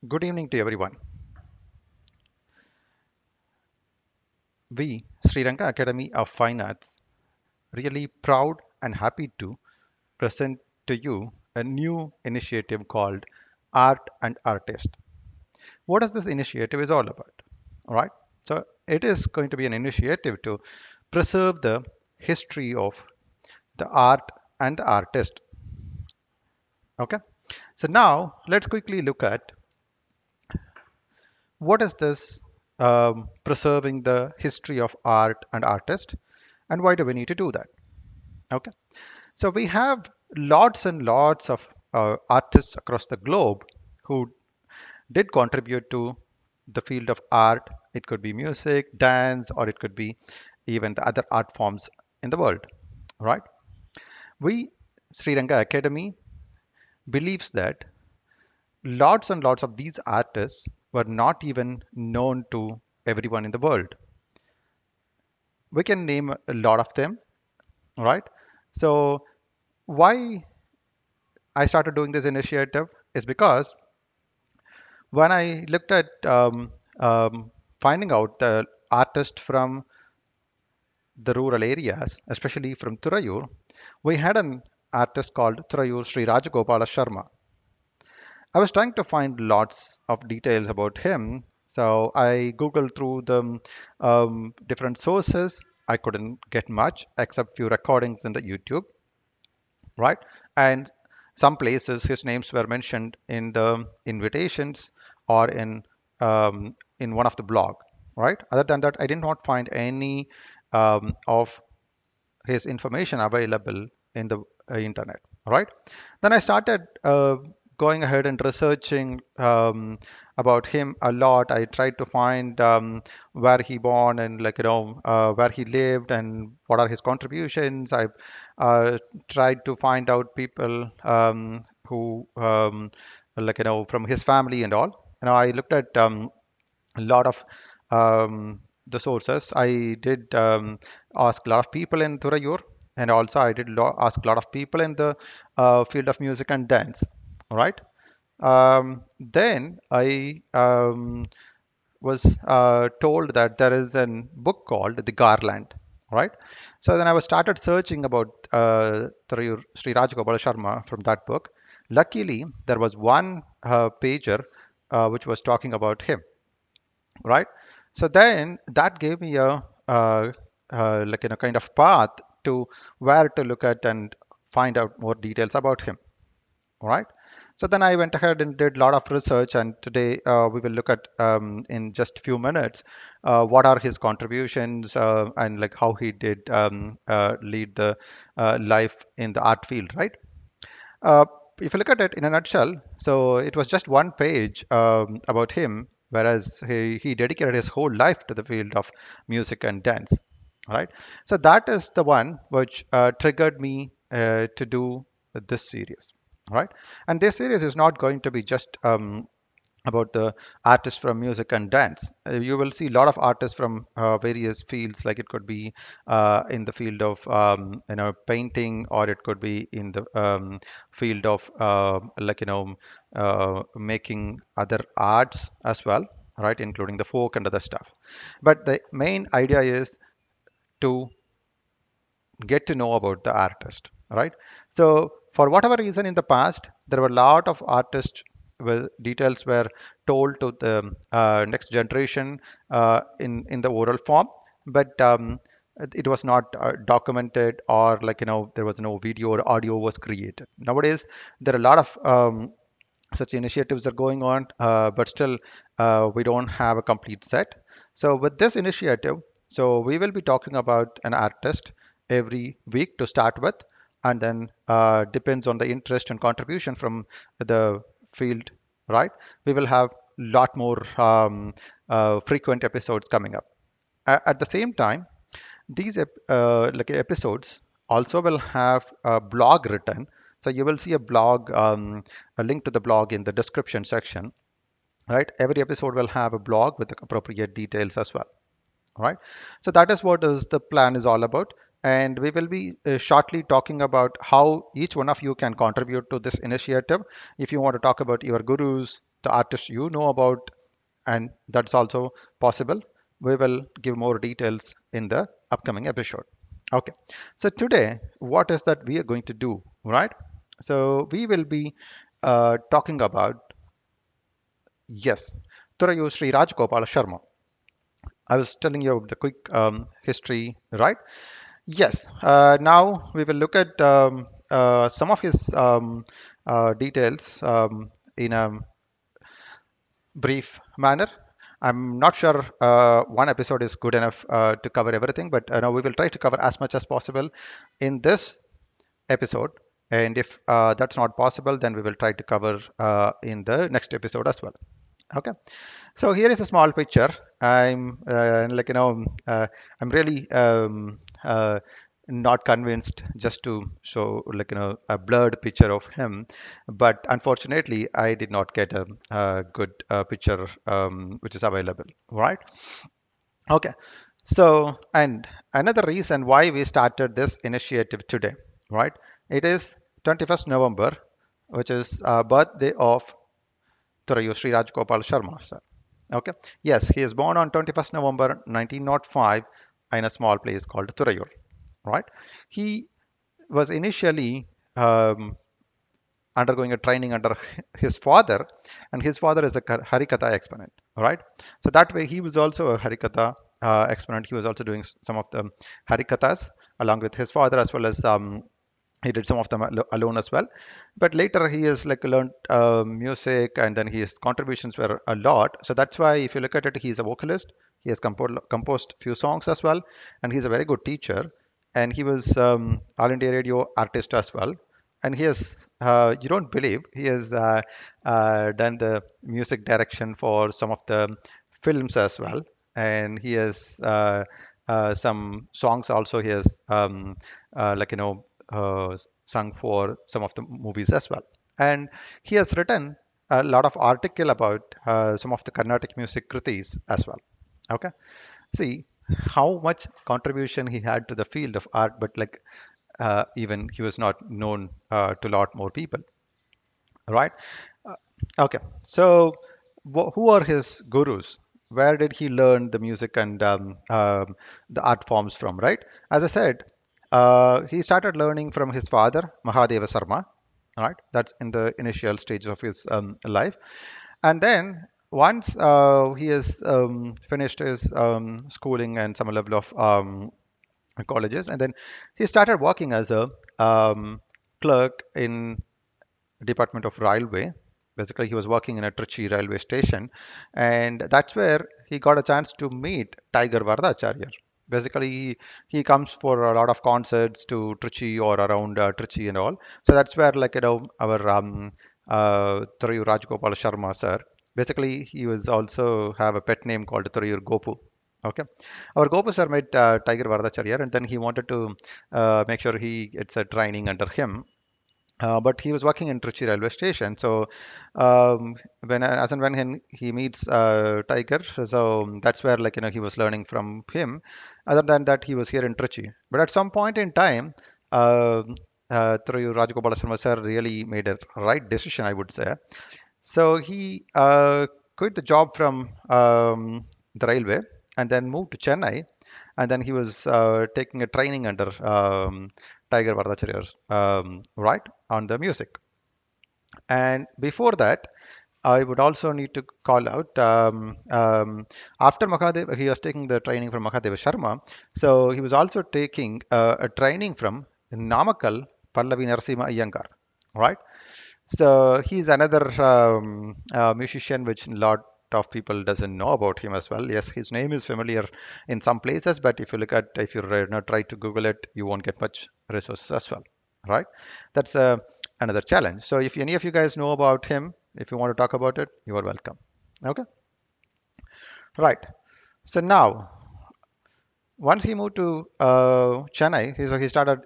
Good evening to everyone. We, Sri Lanka Academy of Fine Arts, really proud and happy to present to you a new initiative called Art and Artist. What is this initiative is all about? All right. So it is going to be an initiative to preserve the history of the art and the artist. Okay. So now let's quickly look at what is this preserving the history of art and artist and why do we need to do that? Okay. So we have lots and lots of artists across the globe who did contribute to the field of art. It could be music, dance, or it could be even the other art forms in the world, right? We, Sri Lanka Academy, believes that lots and lots of these artists were not even known to everyone in the world. We can name a lot of them, right? So why I started doing this initiative is because when I looked at finding out the artist from the rural areas, especially from Thuraiyur, we had an artist called Thuraiyur Sri Rajagopala Sharma. I was trying to find lots of details about him, so I googled through the different sources. I couldn't get much except few recordings in the YouTube, right? And some places his names were mentioned in the invitations or in one of the blog, right? Other than that, I did not find any of his information available in the internet, right? Then I started going ahead and researching about him a lot. I tried to find where he born and where he lived and what are his contributions. I tried to find out people who from his family and all. I looked at a lot of the sources. I did ask a lot of people in Thurayur, and also I did ask a lot of people in the field of music and dance. All right. Then I was told that there is a book called The Garland. Right. So then I was started searching about Thurayur Sri Rajagopala Sharma from that book. Luckily, there was one pager which was talking about him, right? So then that gave me a kind of path to where to look at and find out more details about him, right? So then I went ahead and did a lot of research, and today we will look at in just a few minutes what are his contributions and like how he did lead the life in the art field, right? Uh, if you look at it in a nutshell, so it was just one page about him, whereas he dedicated his whole life to the field of music and dance. Right. So that is the one which triggered me to do this series. Right. And this series is not going to be just about the artists from music and dance. You will see a lot of artists from various fields, like it could be in the field of painting, or it could be in the field of making other arts as well, right, including the folk and other stuff. But the main idea is to get to know about the artist, right? So for whatever reason in the past, there were a lot of artists where details were told to the next generation in the oral form, but it was not documented, or there was no video or audio was created. Nowadays there are a lot of such initiatives are going on, but still we don't have a complete set. So with this initiative, so we will be talking about an artist every week to start with, and then depends on the interest and contribution from the field, right? We will have lot more frequent episodes coming up. At the same time, these episodes also will have a blog written. So you will see a blog, a link to the blog in the description section, right? Every episode will have a blog with the appropriate details as well. All right. So that is what is the plan is all about. And we will be shortly talking about how each one of you can contribute to this initiative. If you want to talk about your gurus, the artist you know about, and that's also possible. We will give more details in the upcoming episode. Okay, so today, what is that we are going to do, right? So we will be talking about, yes, Thuraiyur Sri Rajagopala Sharma. I was telling you the quick history, right? Yes. Now we will look at some of his details in a brief manner. I'm not sure one episode is good enough to cover everything, but now we will try to cover as much as possible in this episode. And if that's not possible, then we will try to cover in the next episode as well. Okay. So here is a small picture. I'm I'm really not convinced just to show a blurred picture of him, but unfortunately I did not get a good picture which is available. Right? Okay. So and another reason why we started this initiative today, right? It is 21st November, which is birthday of Thuraiyur Sri Rajagopala Sharma, sir. Okay. Yes, he is born on 21st November 1905 in a small place called Thuraiyur. Right. He was initially undergoing a training under his father, and his father is a Harikatha exponent. Right. So that way, he was also a Harikatha exponent. He was also doing some of the Harikathas along with his father, as well as he did some of them alone as well, but later he has like learned music, and then his contributions were a lot. So that's why if you look at it, he's a vocalist. He has composed few songs as well, and he's a very good teacher. And he was all India radio artist as well. And he has, you don't believe, he has done the music direction for some of the films as well. And he has some songs also. He has sung for some of the movies as well. And he has written a lot of article about some of the Carnatic music kritis as well. Okay, see how much contribution he had to the field of art, but even he was not known to a lot more people, right? Okay, so who are his gurus? Where did he learn the music and the art forms from, right? As I said, he started learning from his father, Mahadeva Sarma, right? That's in the initial stages of his life. And then once he has finished his schooling and some level of colleges, and then he started working as a clerk in Department of Railway. Basically, he was working in a Trichy railway station, and that's where he got a chance to meet Tiger Vardacharya. Basically, he comes for a lot of concerts to Trichy or around Trichy and all. So that's where, our Thuraiyur Rajagopala Sharma sir. Basically, he was also have a pet name called Thuraiyur Gopu. Okay, our Gopu sir met Tiger Vardacharya, and then he wanted to make sure he gets a training under him, but he was working in Trichy railway station. So as and when he meets Tiger, so that's where he was learning from him. Other than that, he was here in Trichy. But at some point in time, through Rajagopala Sharma sir really made a right decision, I would say. So he quit the job from the railway and then moved to Chennai, and then he was taking a training under Tiger Vardacharya, right, on the music. And before that, I would also need to call out after Mahadeva, he was taking the training from Mahadeva Sharma. So he was also taking a training from Namakkal Pallavi Narasimha Iyengar, right? So he's another musician which a lot of people doesn't know about him as well. Yes, his name is familiar in some places, but if you try to Google it, you won't get much resources as well, right? That's another challenge. So if any of you guys know about him, if you want to talk about it, you are welcome. Okay, right. So now once he moved to Chennai, he started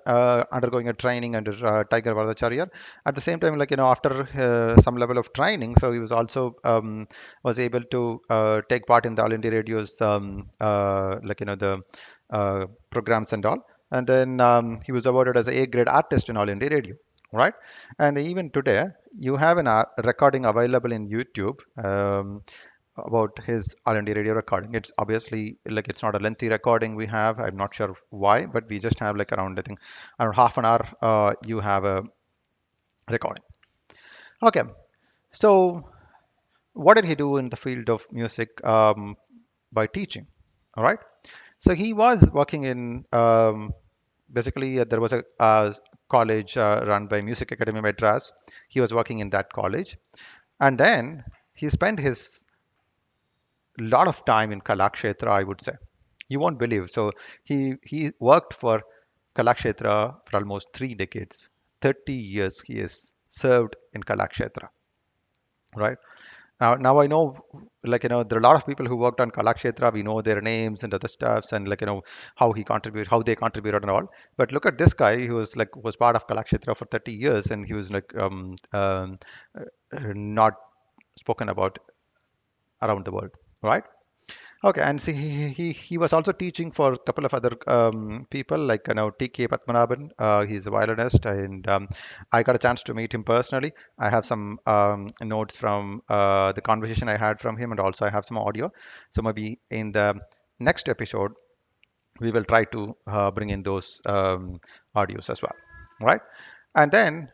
undergoing a training under Tiger Vardacharya. At the same time, after some level of training, so he was also was able to take part in the All India Radio's the programs and all. And then he was awarded as a A grade artist in All India Radio. right? And even today, you have an recording available in YouTube about his R&D radio recording. It's obviously like it's not a lengthy recording we have. I'm not sure why, but we just have like around I think around half an hour. You have a recording. Okay, so what did he do in the field of music by teaching? All right. So he was working in basically there was a college run by Music Academy Madras. He was working in that college, and then he spent his lot of time in Kalakshetra, I would say. You won't believe. So he worked for Kalakshetra for almost 3 decades. 30 years he has served in Kalakshetra, right? Now I know, like there are a lot of people who worked on Kalakshetra. We know their names and other stuffs, and how they contributed and all. But look at this guy who was part of Kalakshetra for 30 years, and he was not spoken about around the world, right? Okay, and see, he was also teaching for a couple of other people like T.K. Padmanabhan. He's a violinist, and I got a chance to meet him personally. I have some notes from the conversation I had from him, and also I have some audio. So maybe in the next episode, we will try to bring in those audios as well, right? And then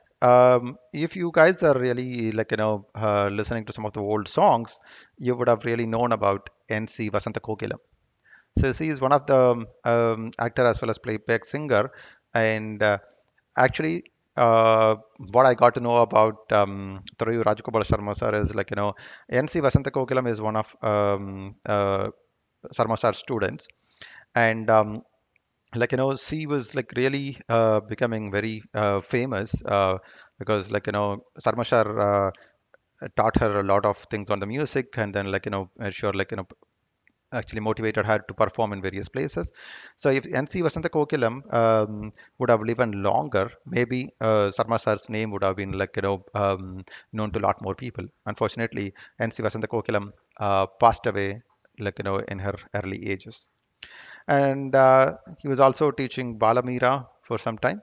if you guys are really listening to some of the old songs, you would have really known about NC Vasanta Kokilam. So she is one of the actor as well as playback singer, and actually. What I got to know about Thuraiyur Rajagopala Sharma sir is NC Vasanta Kokilam is one of Sharma sir's students, and she was like really becoming very famous because Sarma sir taught her a lot of things on the music, and then sure actually motivated her to perform in various places. So if NC Vasanta Kokilam would have lived longer, maybe Sarma sir's name would have been known to a lot more people. Unfortunately, NC Vasanta Kokilam passed away in her early ages, and he was also teaching Balamira for some time.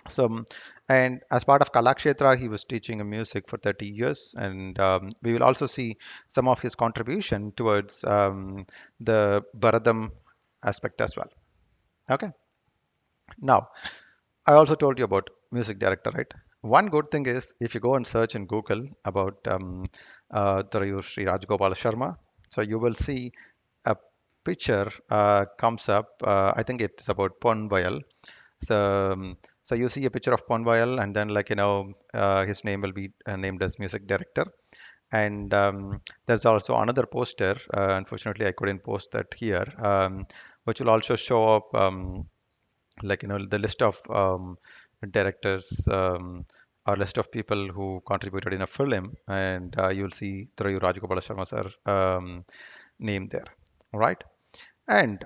So, and as part of Kalakshetra, he was teaching music for 30 years, and we will also see some of his contribution towards the Bharadam aspect as well. Okay. Now, I also told you about music director, right? One good thing is if you go and search in Google about Thuraiyur Sri Rajagopala Sharma, so you will see a picture comes up. I think it's about Pon Bayal. So, so you see a picture of Ponvayal, and then his name will be named as music director. And there's also another poster. Unfortunately, I couldn't post that here, which will also show up the list of directors or list of people who contributed in a film, and you'll see Thuraiyur Rajagopala Sharma sir name there. All right, and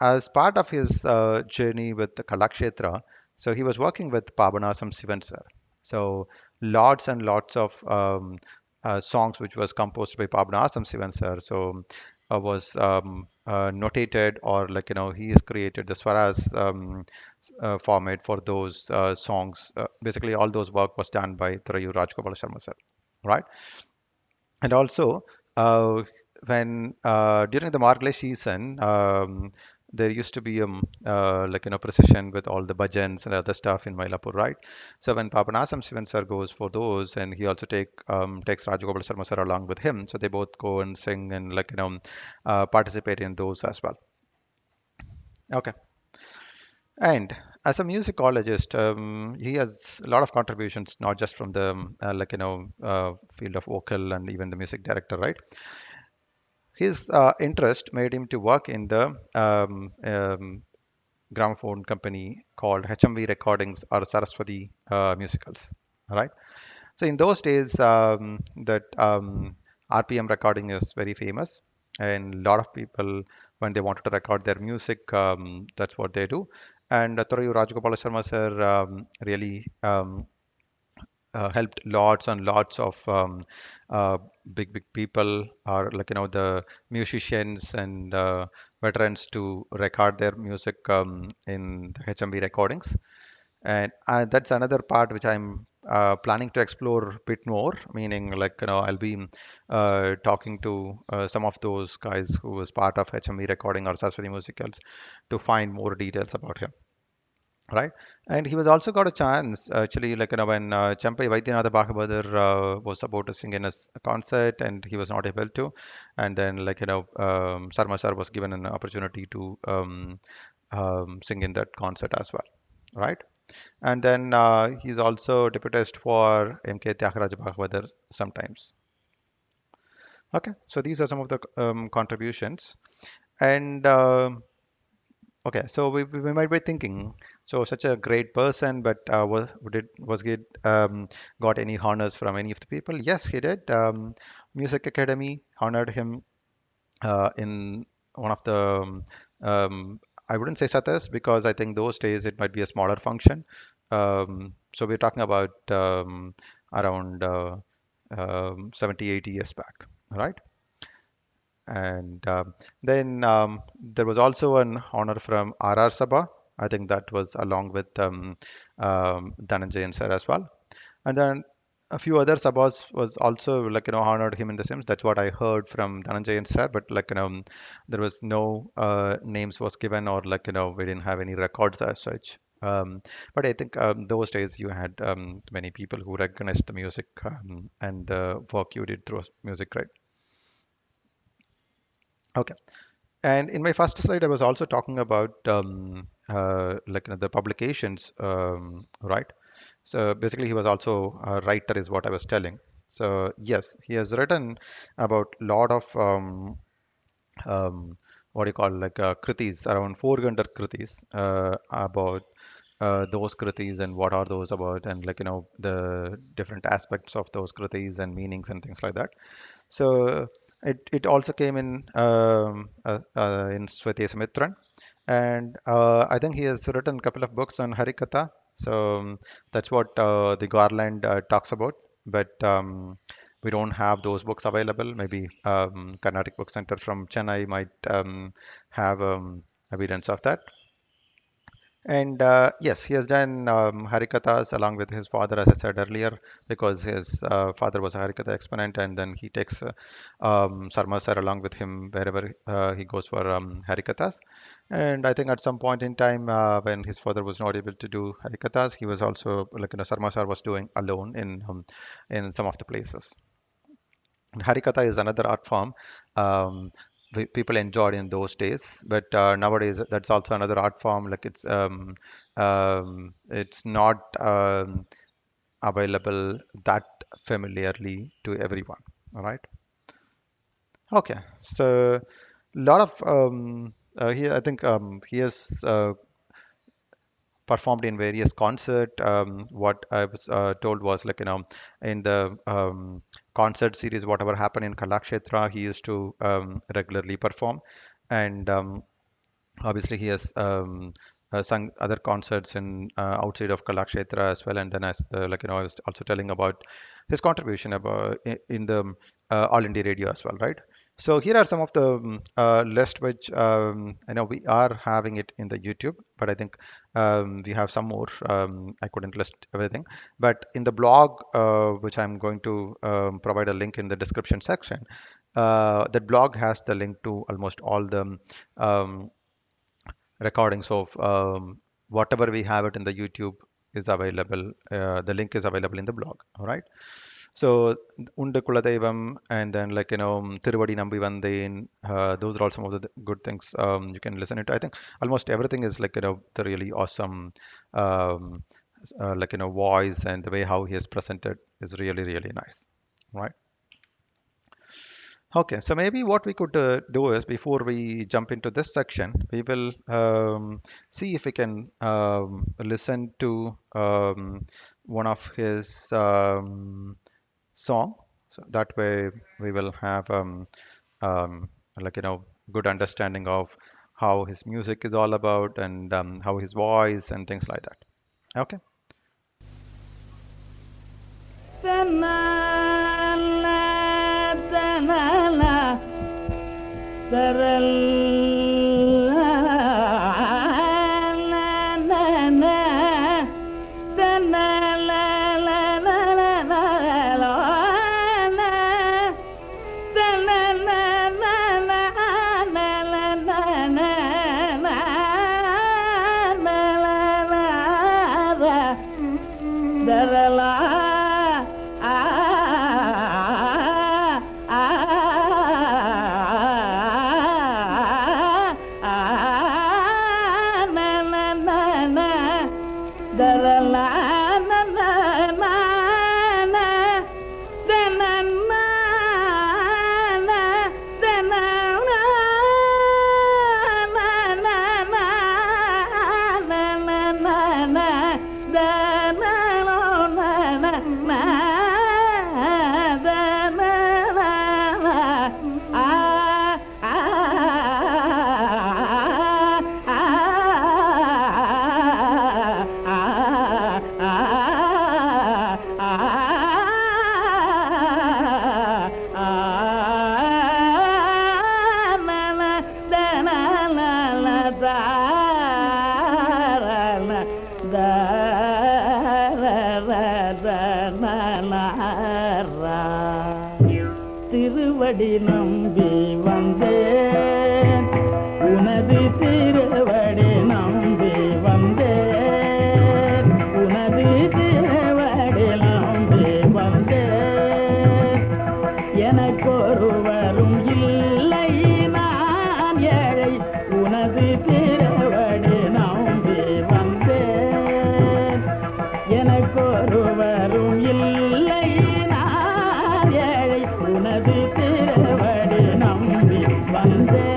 as part of his journey with the Kalakshetra, so he was working with Pabanasam Sivan sir. So lots and lots of songs which was composed by Pabanasam Sivan sir. So was notated, or he has created the Swaras format for those songs. Basically, all those work was done by Thuraiyur Rajgopal Sharma sir, right? And also, uh, when during the Margle season, there used to be procession with all the bhajans and other stuff in Mylapore, right? So when Papanasam Sivan sir goes for those, and he also takes Rajagopal Sharma sir along with him, so they both go and sing and participate in those as well. Okay. And as a musicologist, he has a lot of contributions, not just from the field of vocal and even the music director, right? His interest made him to work in the gramophone company called HMV Recordings or Saraswati Musicals. All right. So in those days, that RPM recording is very famous, and a lot of people, when they wanted to record their music, that's what they do. And Thurayu Rajagopala Sharma sir really helped lots and lots of big people, or the musicians and veterans, to record their music in the HMV recordings. And that's another part which I'm planning to explore a bit more, meaning like, I'll be talking to some of those guys who was part of HME recording or Saraswati musicals to find more details about him. Right, and he was also got a chance actually, like, when Champai Vaidyanatha Bhagavathar was about to sing in a concert and he was not able to, and then, like, Sarma sir was given an opportunity to sing in that concert as well, right? And then he's also deputized for MK Tyagaraja Bhagavathar sometimes. Okay, so these are some of the contributions. And okay, so we might be thinking, so such a great person, but was he got any honors from any of the people? Yes, he did. Music Academy honored him in one of the I wouldn't say satas because I think those days it might be a smaller function. So we're talking about around 70, 80 years back, right? And then there was also an honor from RR Sabha. I think that was along with Dhananjayan sir as well. And then a few other sabhas was also, like, honored him in the sense. That's what I heard from Dhananjayan sir. But, like, there was no names was given, or, like, we didn't have any records as such. But I think those days you had many people who recognized the music and the work you did through music, right? Okay. And in my first slide, I was also talking about like, the publications, right? So basically, he was also a writer, is what I was telling. So yes, he has written about lot of what do you call, like, kritis, around 400 kritis about those kritis and what are those about, and, like, the different aspects of those kritis and meanings and things like that. So it also came in Swati Samitran, and I think he has written a couple of books on Harikatha. So that's what the Garland talks about. But we don't have those books available. Maybe Carnatic Book Center from Chennai might have evidence of that. And yes, he has done Harikathas along with his father, as I said earlier, because his father was a Harikatha exponent, and then he takes Sarma sir along with him wherever he goes for Harikathas. And I think at some point in time, when his father was not able to do Harikathas, he was also, like, Sarma sir was doing alone in some of the places. And Harikatha is another art form people enjoyed in those days, but nowadays that's also another art form. Like, it's not available that familiarly to everyone. All right. Okay. So a lot of here I think he has performed in various concert. What I was told was, like, in the concert series, whatever happened in Kalakshetra, he used to regularly perform, and obviously he has sung other concerts in outside of Kalakshetra as well. And then, as like, I was also telling about his contribution about in the All India Radio as well, right? So here are some of the list which I know we are having it in the YouTube, but I think we have some more. I couldn't list everything, but in the blog, which I'm going to provide a link in the description section, that blog has the link to almost all the um, recordings of whatever we have it in the YouTube is available. The link is available in the blog. All right. So Unda Kuladaivam, and then, like, Tiruvadi Nambi Vandeen, those are all some of the good things you can listen to. I think almost everything is, like, the really awesome um, like, voice, and the way how he has presented is really, really nice. Right. Okay, so maybe what we could do is, before we jump into this section, we will see if we can listen to one of his song. So that way we will have like, good understanding of how his music is all about, and how his voice and things like that. Okay. திருவடி நம்பி வந்தேன், உனது திருவடி நம்பி வந்தேன், உனது திருவடி நம்பி வந்தேன். எனக்கொருவரும் இல்லை நான் ஏழை, உனது திருவடி நம்பி வந்தேன். எனக்கொருவரும் இல்லை நான் ஏழை, உனது திருவடி நம்பி வந்தேன்.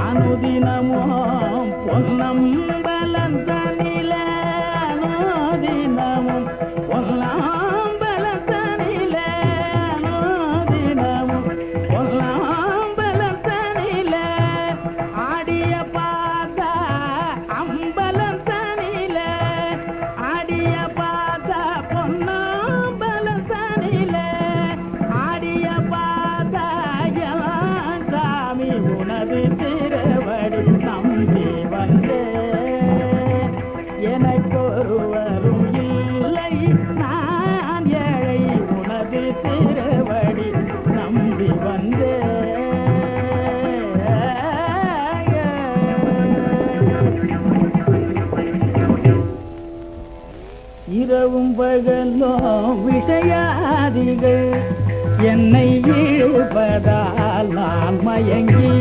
அனுதினமும் பொன்னம்பலந்தனில, அனுதினமும் பொன்னம்பலந்தனில, அனுதினமும் பொன்னம்பலந்தனில, ஆடிய பாத அம்பலந்தனில, ஆடிய பாத பொன்னம்பலந்தனில, ஆடிய பாத எல்லாம் சாமி உனது திருவடி நம்பி வந்தேன். எனக்கொருவரும் இல்லை நான் ஏழை, உனது திருவடி நம்பி வந்தேன். இரவும் பகலும் விஷயாதிகள் என்னை இழுப்பதால் நான் மயங்கி,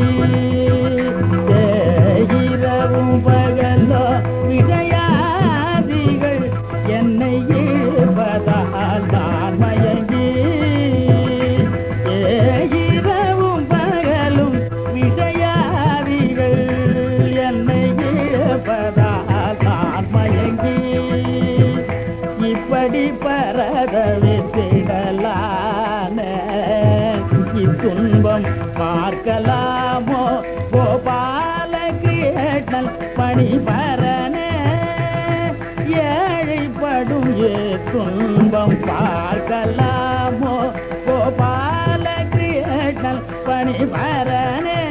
இரவும் பகலோ விஷயாதிகள் என்னை இழுப்பதால் நான் மயங்கி, இரவும் பகலும் விஷயாதிகள் என்னை இழுப்பதால் நான் மயங்கி, இப்படி பரதவித்திடலான இத்துன்பம் பார்க்கலாமோ கோபால கிருஷ்ணன் பணிபரனே, ஏழைப்படும் துன்பம் பார்க்கலாமோ கோபால கிருஷ்ணன் பணிபரனே,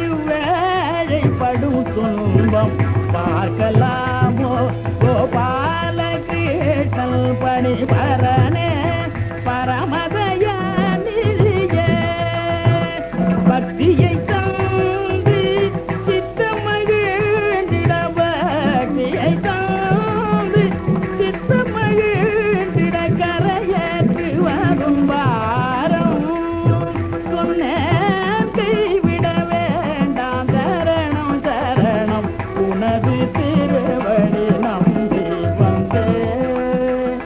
இவ்வேழைப்படும் துன்பம் பார்க்கலாமோ கோபால கிருஷ்ணன் பணிபரனே, பரமதயாநிதியே பக்தியை தந்து சித்தமகிழ்ந்திட, பக்தியை தந்து சித்தமகிழ்ந்திட, கரையேற்று வரும் வாரம் சொன்னேன் கைவிட வேண்டாம், சரணம் சரணம் உனது திருவடி நம்பி வந்தேன்,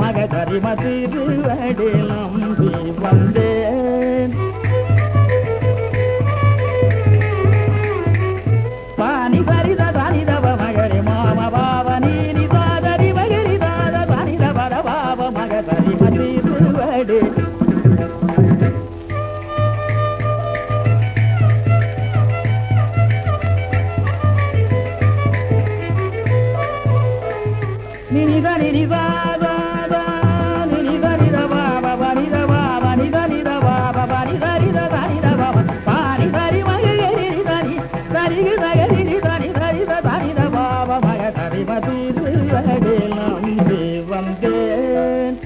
மகதரிம திருவடி நம்பி வந்தேன். பானி பரித தனிதவ மகரி மாம பாவ நீனி தாதரி மகரி தாத தனித பர பாவ மகதரிம திருவடி. நினித நினிதாத நினித நித பாப பனித பாப நித நித பாப பனித நித தனித பாப பானி தரி மகரி தனி தரி தகரி தனி தரித தனித பாப மகதரிம திருவடி நம்பி வந்தேன்.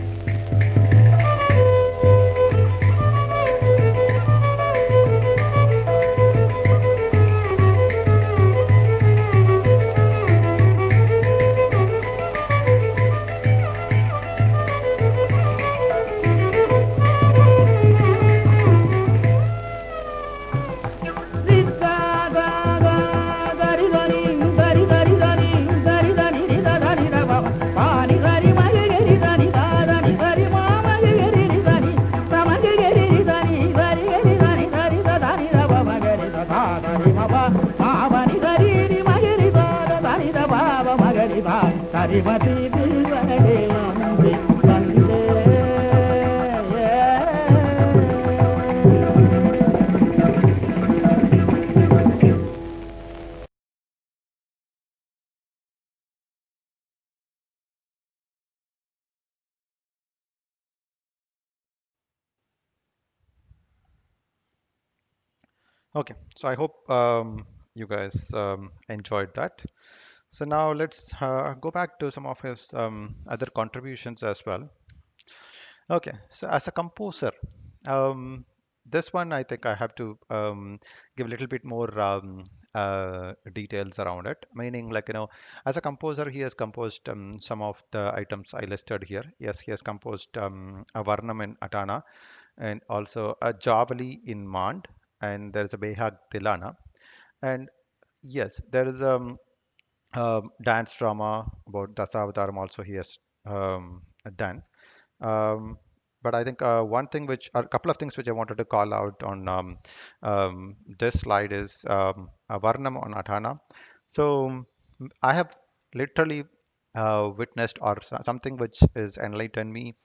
சரிமதி திருவடி நம்பி வந்தேன். Okay, so I hope you guys enjoyed that. So now let's go back to some of his other contributions as well. Okay, so as a composer, um, this one I think I have to give a little bit more details around it. Meaning, like, as a composer, he has composed some of the items I listed here. Yes, he has composed a Varnam in Atana and also a Javali in Mand, and there is a Behag Tilana. And yes, there is dance drama about Dasavataram also he has done. Um, but I think one thing which, a couple of things which I wanted to call out on this slide is Varnam on Athana. So I have literally witnessed or something which is enlightened me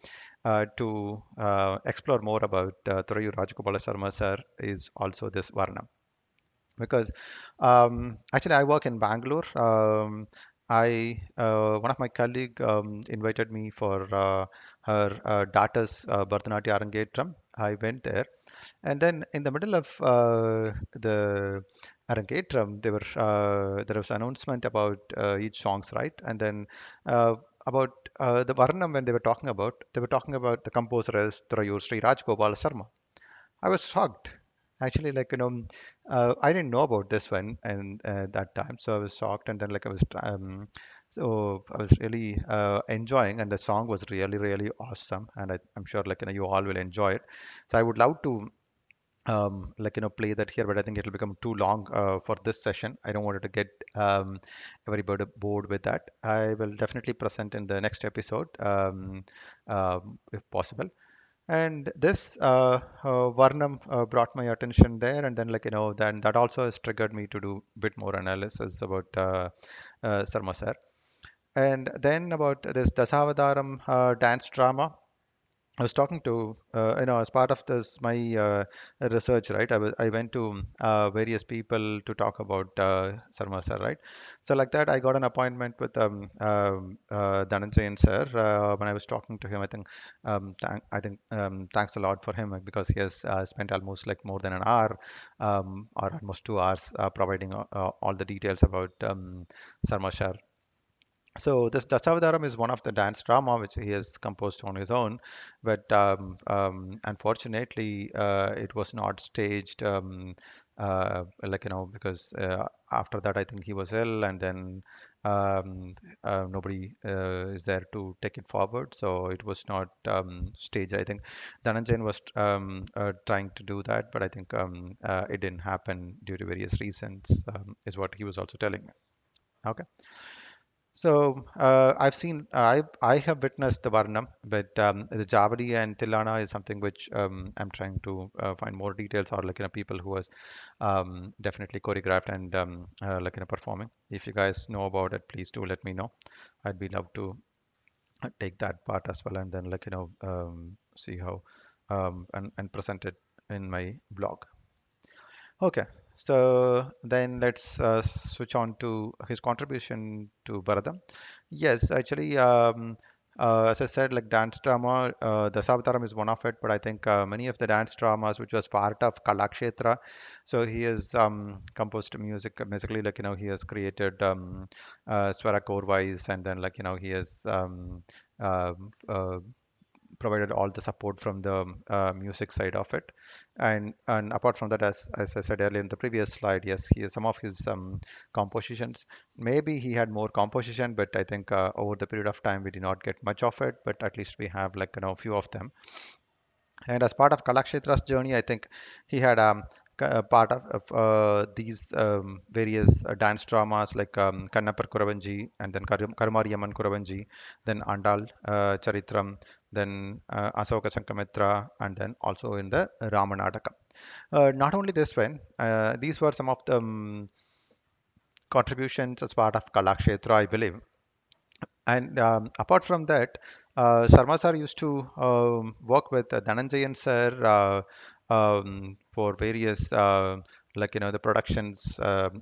to explore more about Thuraiyur Rajagopala Sharma sir is also this Varnam because actually I work in Bangalore. I One of my colleague invited me for her daughter's Bharatanatyam Arangetram. I went there, and then in the middle of the Arangetram, there was announcement about each songs, right? And then uh, about the Varnam when they were talking about the composer as Thuraiyur Sri Rajagopala Sharma. I was shocked. Actually, like, I didn't know about this one and that time, so I was shocked. And then, like, so I was really enjoying, and the song was really, really awesome. And I'm sure, like, you all will enjoy it. So I would love to, like, play that here, but I think it'll become too long for this session. I don't want it to get everybody bored with that. I will definitely present in the next episode, if possible. And this Varnam brought my attention there, and then, like, then that also has triggered me to do a bit more analysis about Sarma sir. And then about this Dasavadaram dance drama. I was talking to, as part of this, my research, right? I went to various people to talk about Sarma sir, right? So like that, I got an appointment with Dhananjayan sir. When I was talking to him, I think thanks a lot for him because he has spent almost like more than an hour or almost 2 hours providing all the details about Sarma sir. So this Dasavadaram is one of the dance drama which he has composed on his own, but unfortunately it was not staged. Like, because after that I think he was ill, and then nobody is there to take it forward, so it was not staged. I think Dhananjayan was trying to do that, but I think it didn't happen due to various reasons, is what he was also telling me. Okay. So I've seen, I have witnessed the Varnam, but the Javadi and Tilana is something which I'm trying to find more details, or, like, people who has definitely choreographed and like, performing. If you guys know about it, please do let me know. I'd be love to take that part as well, and then, like, see how and present it in my blog. Okay, so then let's switch on to his contribution to Bharadam. Yes, actually, as I said, like, dance drama, the Savataram is one of it, but I think many of the dance dramas, which was part of Kalakshetra, so he has composed music, basically, like, he has created Swara Korwais, and then, like, he has uh, uh, provided all the support from the music side of it. And apart from that, as I said earlier in the previous slide, yes, he some of his compositions, maybe he had more composition, but I think over the period of time we did not get much of it, but at least we have, like, a few of them. And as part of Kalakshetra's journey, I think he had a part of these various dance dramas like Kannapar Kuravanji, and then Karumariyaman Kuravanji, then Andal Charitram, then Asoka Sankamitra, and then also in the Ramanataka. Not only this one, these were some of the contributions as part of Kalakshetra, I believe. And apart from that, Sharma sir used to work with Dhananjayan sir for various the productions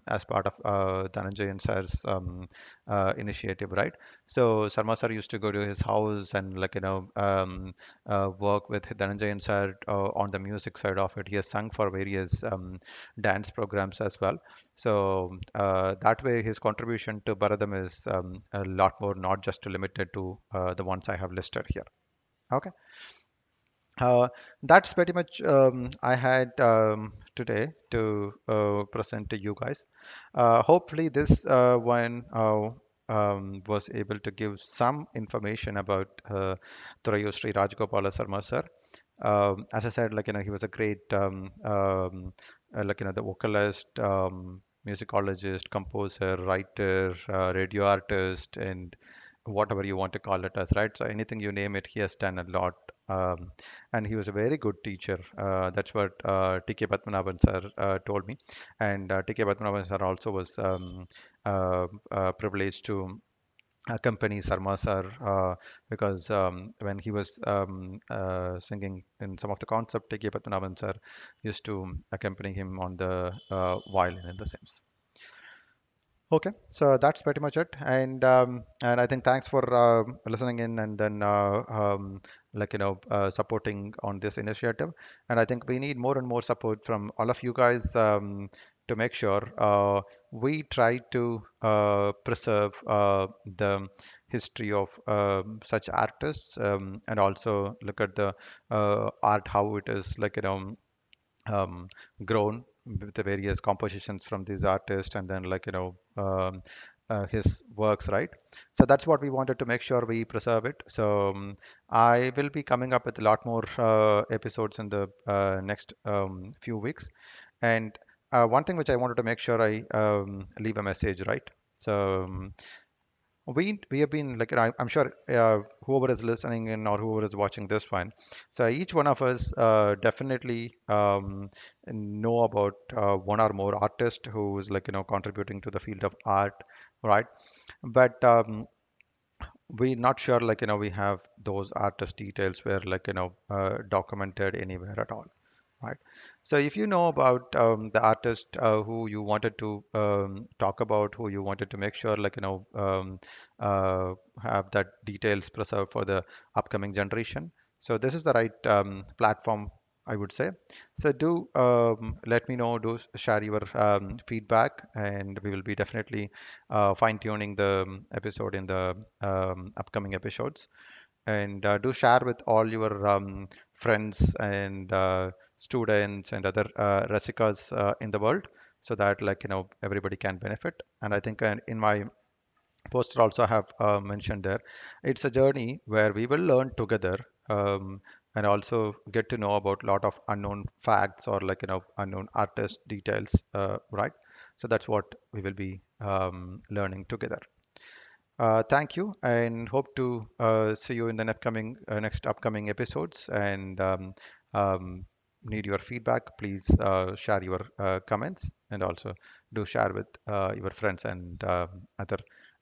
as part of Dhananjay and Sir's initiative, right? So Sarma sir used to go to his house and work with Dhananjay and Sir on the music side of it. He has sung for various dance programs as well. So that way, his contribution to Bharadam is a lot more, not just limited to the ones I have listed here. Okay. That's pretty much I had today to present to you guys. Hopefully, this one was able to give some information about Thuraiyur Sri Rajagopala Sharma sir. As I said, he was a great, the vocalist, musicologist, composer, writer, radio artist, and whatever you want to call it as, right? So anything you name it, he has done a lot. And he was a very good teacher. That's what T.K. Padmanabhan sir told me. And T.K. Padmanabhan sir also was privileged to accompany Sarma sir because when he was singing in some of the concept, T.K. Padmanabhan sir used to accompany him on the violin in the same. Okay, so that's pretty much it, and I think thanks for listening in and then supporting on this initiative. And I think we need more and more support from all of you guys to make sure we try to preserve the history of such artists and also look at the art how it is um, grown with the various compositions from these artists and then his works, right? So that's what we wanted to make sure we preserve it. So I will be coming up with a lot more episodes in the next few weeks. And one thing which I wanted to make sure I leave a message, right? So we have been I'm sure whoever is listening in or whoever is watching this one, so each one of us definitely know about one or more artist who is contributing to the field of art, right? But we're not sure we have those artist details where documented anywhere at all, right? So if you know about the artist who you wanted to talk about, who you wanted to make sure have that details preserved for the upcoming generation, so this is the right platform, I would say. So do let me know, do share your feedback, and we will be definitely fine-tuning the episode in the upcoming episodes. And do share with all your friends and students and other Rasikas in the world so that everybody can benefit. And I think in my poster also have mentioned there, it's a journey where we will learn together and also get to know about a lot of unknown facts or unknown artist details, right? So that's what we will be learning together. Thank you, and hope to see you in the next upcoming episodes. And need your feedback. Please share your comments, and also do share with your friends and other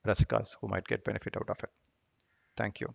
Rasikas who might get benefit out of it. Thank you.